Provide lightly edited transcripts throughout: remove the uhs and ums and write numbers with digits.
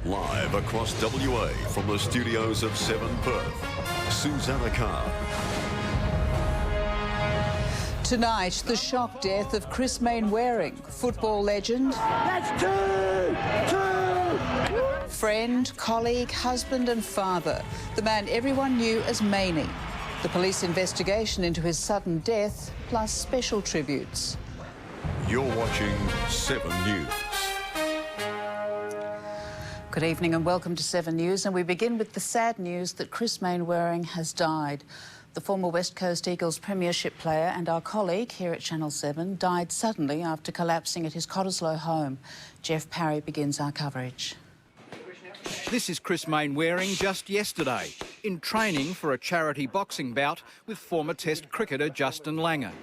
Live across WA from the studios of 7 Perth, Susannah Carr. Tonight, the shock death of Chris Mainwaring, football legend. That's two! Friend, colleague, husband and father. The man everyone knew as Mainey. The police investigation into his sudden death, plus special tributes. You're watching 7 News. Good evening and welcome to 7 News, and we begin with the sad news that Chris Mainwaring has died. The former West Coast Eagles premiership player and our colleague here at Channel 7 died suddenly after collapsing at his Cottesloe home. GEOF PARRY begins our coverage. This is Chris Mainwaring just yesterday, in training for a charity boxing bout with former Test cricketer Justin Langer.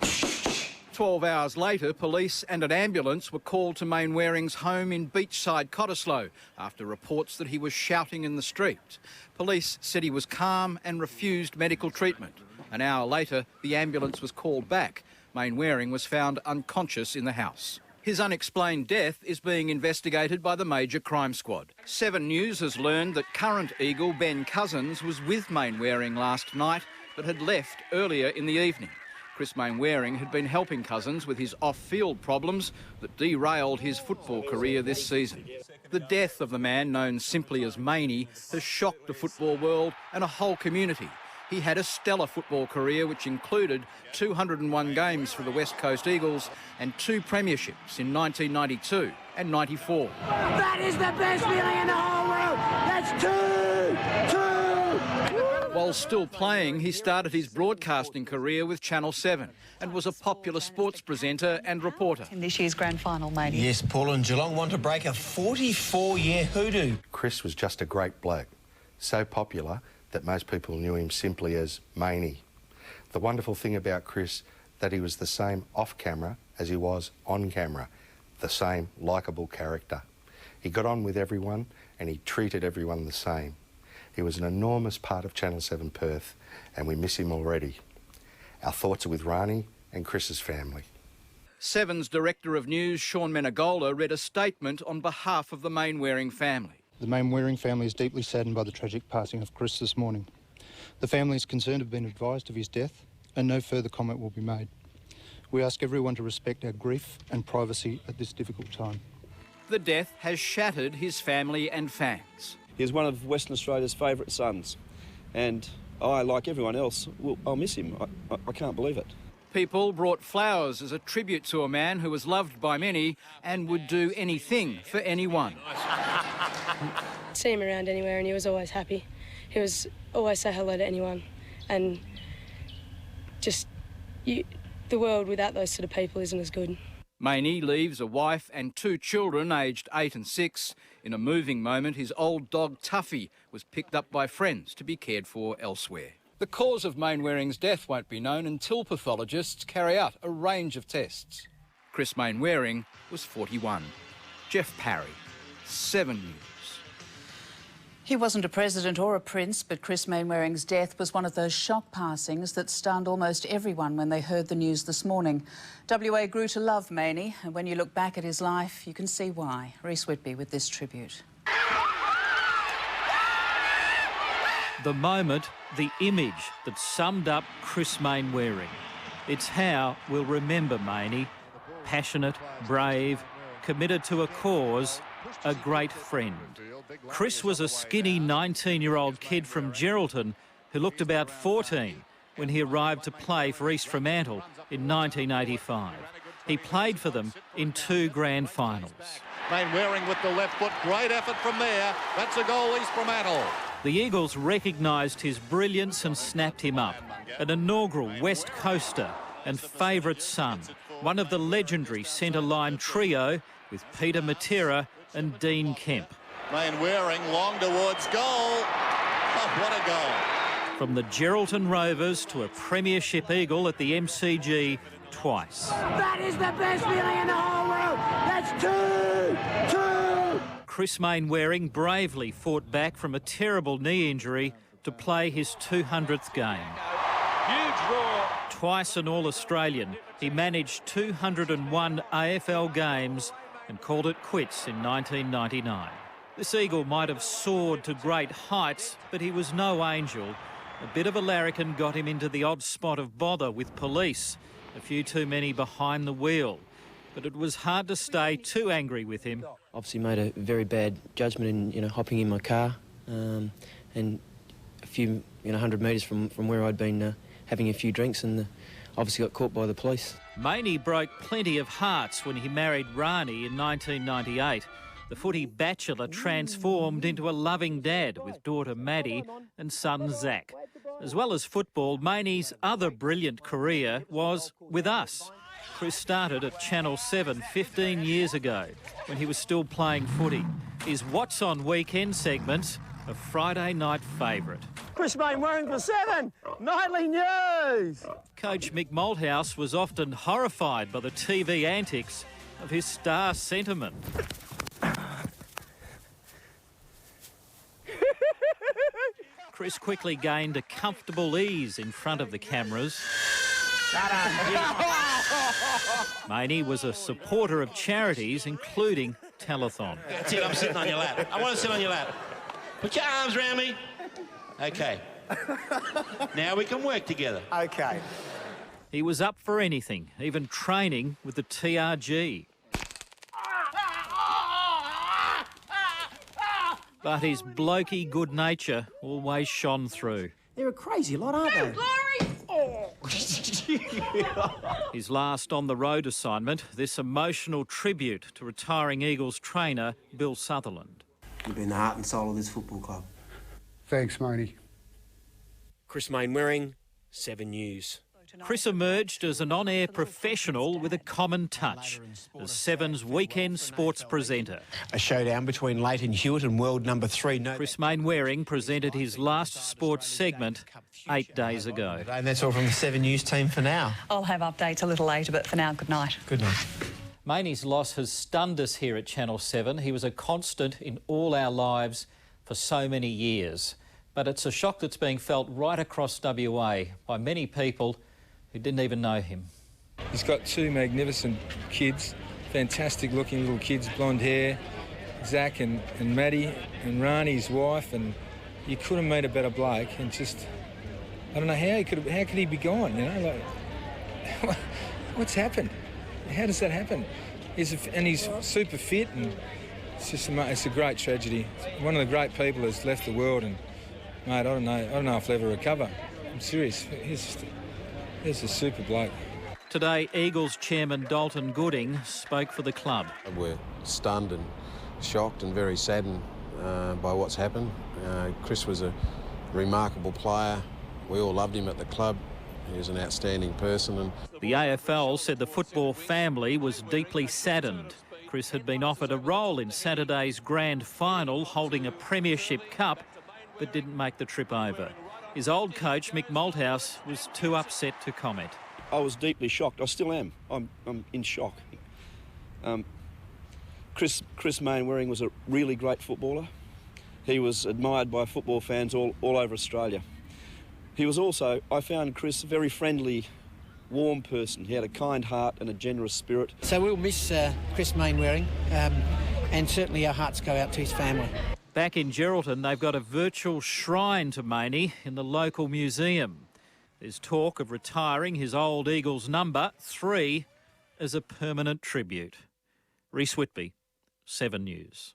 12 hours later, police and an ambulance were called to Mainwaring's home in beachside Cottesloe after reports that he was shouting in the street. Police said he was calm and refused medical treatment. An hour later, the ambulance was called back. Mainwaring was found unconscious in the house. His unexplained death is being investigated by the Major Crime Squad. 7 News has learned that current Eagle Ben Cousins was with Mainwaring last night but had left earlier in the evening. Chris Mainwaring had been helping Cousins with his off-field problems that derailed his football career this season. The death of the man known simply as Mainey has shocked the football world and a whole community. He had a stellar football career which included 201 games for the West Coast Eagles and 2 premierships in 1992 and 94. That is the best feeling in the whole world! That's two! While still playing, he started his broadcasting career with Channel 7 and was a popular sports presenter and reporter. In this year's grand final, Mainey. Yes, Paul and Geelong want to break a 44-year hoodoo. Chris was just a great bloke, so popular that most people knew him simply as Mainey. The wonderful thing about Chris, that he was the same off-camera as he was on camera, the same likeable character. He got on with everyone and he treated everyone the same. He was an enormous part of Channel 7 Perth and we miss him already. Our thoughts are with Rani and Chris's family. 7's Director of News, Sean Menegola, read a statement on behalf of the Mainwaring family. The Mainwaring family is deeply saddened by the tragic passing of Chris this morning. The families concerned have been advised of his death and no further comment will be made. We ask everyone to respect our grief and privacy at this difficult time. The death has shattered his family and fans. He was one of Western Australia's favourite sons, and I, like everyone else, I'll miss him. I can't believe it. People brought flowers as a tribute to a man who was loved by many and would do anything for anyone. See him around anywhere and he was always happy. He was always say hello to anyone, and just the world without those sort of people isn't as good. Mainey leaves a wife and 2 children aged 8 and 6. In a moving moment, his old dog Tuffy was picked up by friends to be cared for elsewhere. The cause of Mainwaring's death won't be known until pathologists carry out a range of tests. Chris Mainwaring was 41. GEOF PARRY, 7 News. He wasn't a president or a prince, but Chris Mainwaring's death was one of those shock passings that stunned almost everyone when they heard the news this morning. WA grew to love Mainey, and when you look back at his life, you can see why. Reese Whitby with this tribute. The moment, the image that summed up Chris Mainwaring. It's how we'll remember Mainey. Passionate, brave, committed to a cause, a great friend. Chris was a skinny 19-year-old kid from Geraldton who looked about 14 when he arrived to play for East Fremantle in 1985. He played for them in 2 grand finals. Mainwaring with the left foot, great effort from there. That's a goal, East Fremantle. The Eagles recognised his brilliance and snapped him up. An inaugural West Coaster and favourite son. One of the legendary centre-line trio with Peter Matera and Dean Kemp. Mainwaring long towards goal. Oh, what a goal. From the Geraldton Rovers to a premiership Eagle at the MCG twice. That is the best feeling in the whole world! That's two! Chris Mainwaring bravely fought back from a terrible knee injury to play his 200th game. Huge roar. Twice an All-Australian, he managed 201 AFL games and called it quits in 1999. This eagle might have soared to great heights, but he was no angel. A bit of a larrikin got him into the odd spot of bother with police. A few too many behind the wheel. But it was hard to stay too angry with him. Obviously made a very bad judgment in, hopping in my car, and a few, 100 metres from where I'd been having a few drinks, and obviously got caught by the police. Mainey broke plenty of hearts when he married Rani in 1998. The footy bachelor transformed into a loving dad with daughter Maddie and son Zach. As well as football, Mainey's other brilliant career was with us. Chris started at Channel 7 15 years ago when he was still playing footy. His What's On Weekend segment's a Friday night favourite. Chris Mainwaring for 7 Nightly News. Coach Mick Malthouse was often horrified by the TV antics of his star centreman. Chris quickly gained a comfortable ease in front of the cameras. Mainey was a supporter of charities, including Telethon. That's it, I'm sitting on your lap. I want to sit on your lap. Put your arms around me. OK. Now we can work together. OK. He was up for anything, even training with the TRG. But his blokey good nature always shone through. They're a crazy lot, aren't they? His last on-the-road assignment, this emotional tribute to retiring Eagles trainer Bill Sutherland. You've been the heart and soul of this football club. Thanks, Mainey. Chris Mainwaring, 7 News. Chris emerged as an on-air professional with a common touch, as Seven's weekend sports presenter. A showdown between Leighton Hewitt and world number 3. Chris Mainwaring presented his last sports segment 8 days ago. And that's all from the 7 News team for now. I'll have updates a little later, but for now, good night. Good night. Mainey's loss has stunned us here at Channel 7. He was a constant in all our lives for so many years. But it's a shock that's being felt right across WA by many people who didn't even know him. He's got 2 magnificent kids, fantastic looking little kids, blonde hair, Zach and Maddie, and Rani's wife, and you couldn't meet a better bloke. And just, I don't know how could he be gone, like, what's happened? How does that happen? He's super fit, and it's a great tragedy. One of the great people has left the world, and mate, I don't know if he'll ever recover. I'm serious. He's a super bloke. Today, Eagles chairman Dalton Gooding spoke for the club. We're stunned and shocked and very saddened by what's happened. Chris was a remarkable player. We all loved him at the club. He was an outstanding person. And the AFL said the football family was deeply saddened. Chris had been offered a role in Saturday's grand final, holding a premiership cup, but didn't make the trip over. His old coach, Mick Malthouse, was too upset to comment. I was deeply shocked. I still am. I'm in shock. Chris Mainwaring was a really great footballer. He was admired by football fans all over Australia. He was also, I found Chris a very friendly, warm person. He had a kind heart and a generous spirit. So we'll miss Chris Mainwaring, and certainly our hearts go out to his family. Back in Geraldton, they've got a virtual shrine to Mainey in the local museum. There's talk of retiring his old Eagles number 3 as a permanent tribute. Rhys Whitby, 7 News.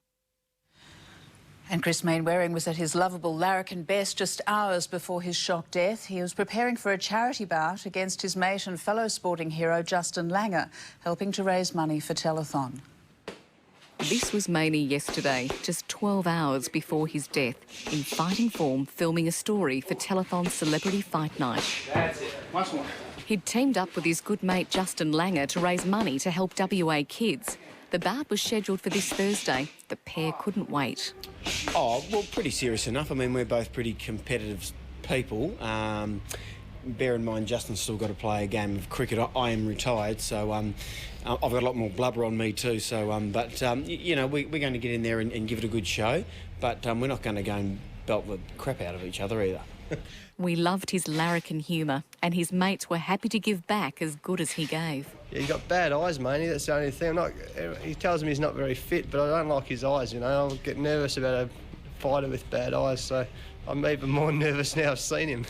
And Chris Mainwaring was at his lovable larrikin best just hours before his shock death. He was preparing for a charity bout against his mate and fellow sporting hero Justin Langer, helping to raise money for Telethon. This was Mainey yesterday, just 12 hours before his death, in fighting form, filming a story for Telethon's Celebrity Fight Night. That's it. Once more. He'd teamed up with his good mate Justin Langer to raise money to help WA kids. The bout was scheduled for this Thursday. The pair couldn't wait. Oh, well, pretty serious enough. I mean, we're both pretty competitive people. Bear in mind, Justin's still got to play a game of cricket. I am retired, so I've got a lot more blubber on me too. So, you know, we're going to get in there and give it a good show. But we're not going to go and belt the crap out of each other either. We loved his larrikin humour, and his mates were happy to give back as good as he gave. Yeah, he's got bad eyes, Maney, that's the only thing. He tells me he's not very fit, but I don't like his eyes, you know. I get nervous about a fighter with bad eyes, so I'm even more nervous now I've seen him.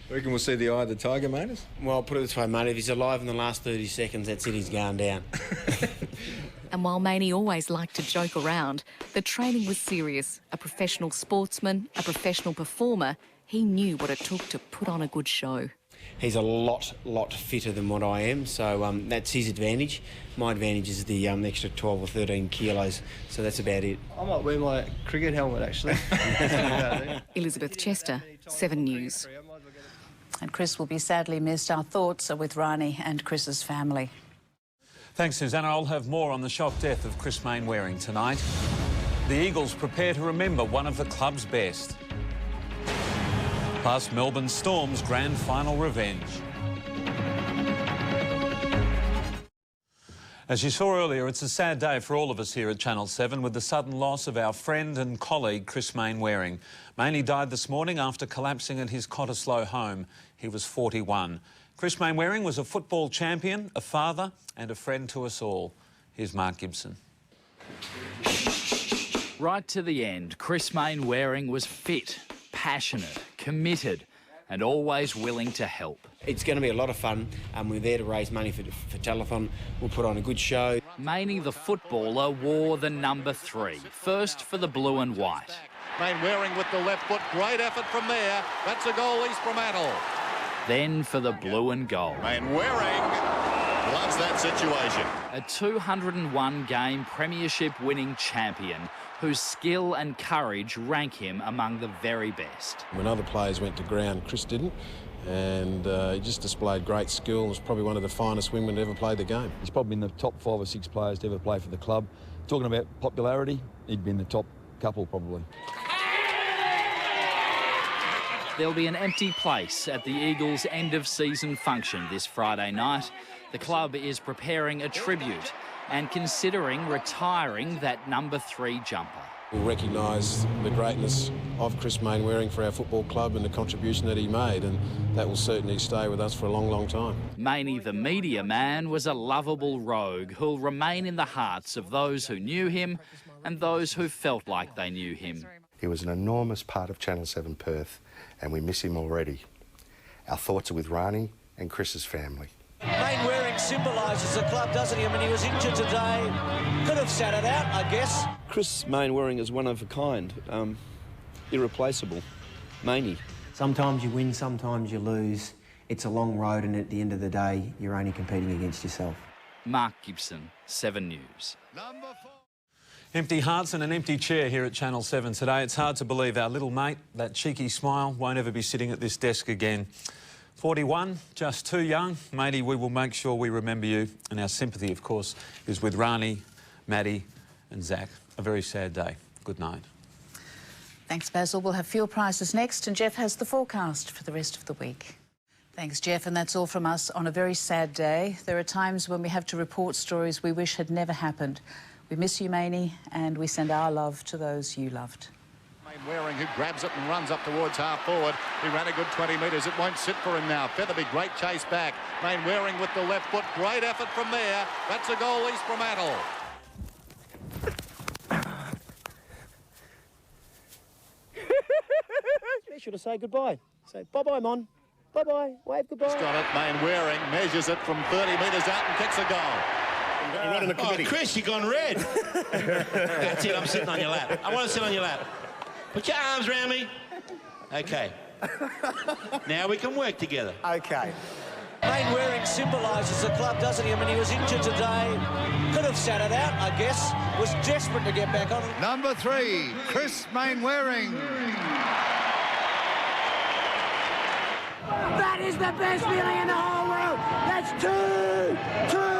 Reckon we'll see the eye of the tiger, mate? Well, I'll put it this way, mate, if he's alive in the last 30 seconds, that's it, he's going down. And while Maney always liked to joke around, the training was serious. A professional sportsman, a professional performer, he knew what it took to put on a good show. He's a lot fitter than what I am, so that's his advantage. My advantage is the extra 12 or 13 kilos, so that's about it. I might wear my cricket helmet, actually. Elizabeth Chester, 7 News. And Chris will be sadly missed. Our thoughts are with Rani and Chris's family. Thanks, Susannah. I'll have more on the shock death of Chris Mainwaring tonight. The Eagles prepare to remember one of the club's best. Plus, Melbourne Storm's grand final revenge. As you saw earlier, it's a sad day for all of us here at Channel 7 with the sudden loss of our friend and colleague Chris Mainwaring. Mainly died this morning after collapsing at his Cottesloe home. He was 41. Chris Mainwaring was a football champion, a father and a friend to us all. Here's Mark Gibson. Right to the end, Chris Mainwaring was fit, passionate, committed and always willing to help. It's going to be a lot of fun, and we're there to raise money for Telethon. We'll put on a good show. Mainey the footballer wore the number 3, first for the blue and white. Mainwaring with the left foot, great effort from there. That's a goal, East Fremantle. Then for the blue and gold. Mainwaring loves that situation. A 201-game premiership-winning champion whose skill and courage rank him among the very best. When other players went to ground, Chris didn't, and he just displayed great skill. He was probably one of the finest wingmen to ever play the game. He's probably in the top 5 or 6 players to ever play for the club. Talking about popularity, he'd be in the top couple probably. There'll be an empty place at the Eagles' end-of-season function this Friday night. The club is preparing a tribute and considering retiring that number 3 jumper. We'll recognise the greatness of Chris Mainwaring for our football club and the contribution that he made, and that will certainly stay with us for a long, long time. Mainey the media man was a lovable rogue who'll remain in the hearts of those who knew him and those who felt like they knew him. He was an enormous part of Channel 7 Perth, and we miss him already. Our thoughts are with Rani and Chris's family. Mainwaring symbolises the club, doesn't he? I mean, he was injured today. Could have sat it out, I guess. Chris Mainwaring is one of a kind, irreplaceable. Mainey. Sometimes you win, sometimes you lose. It's a long road, and at the end of the day, you're only competing against yourself. Mark Gibson, 7 News. Empty hearts and an empty chair here at Channel 7 today. It's hard to believe our little mate, that cheeky smile, won't ever be sitting at this desk again. 41, just too young. Matey, we will make sure we remember you. And our sympathy, of course, is with Rani, Maddie and Zach. A very sad day. Good night. Thanks, Basil. We'll have fuel prices next, and Jeff has the forecast for the rest of the week. Thanks, Jeff, and that's all from us on a very sad day. There are times when we have to report stories we wish had never happened. We miss you, Mainey, and we send our love to those you loved. Mainwaring, who grabs it and runs up towards half forward. He ran a good 20 metres. It won't sit for him now. Featherby, great chase back. Mainwaring with the left foot. Great effort from there. That's a goal, East Fremantle. Special to say goodbye. Say bye-bye, Mon. Bye-bye. Wave goodbye. He's got it. Mainwaring measures it from 30 metres out and kicks a goal. Right in the committee. Oh, Chris, you've gone red. That's it, I'm sitting on your lap. I want to sit on your lap. Put your arms around me. Okay. Now we can work together. Okay. Mainwaring symbolises the club, doesn't he? I mean, he was injured today. Could have sat it out, I guess. Was desperate to get back on. Number 3, Chris Mainwaring. That is the best feeling in the whole world. That's two.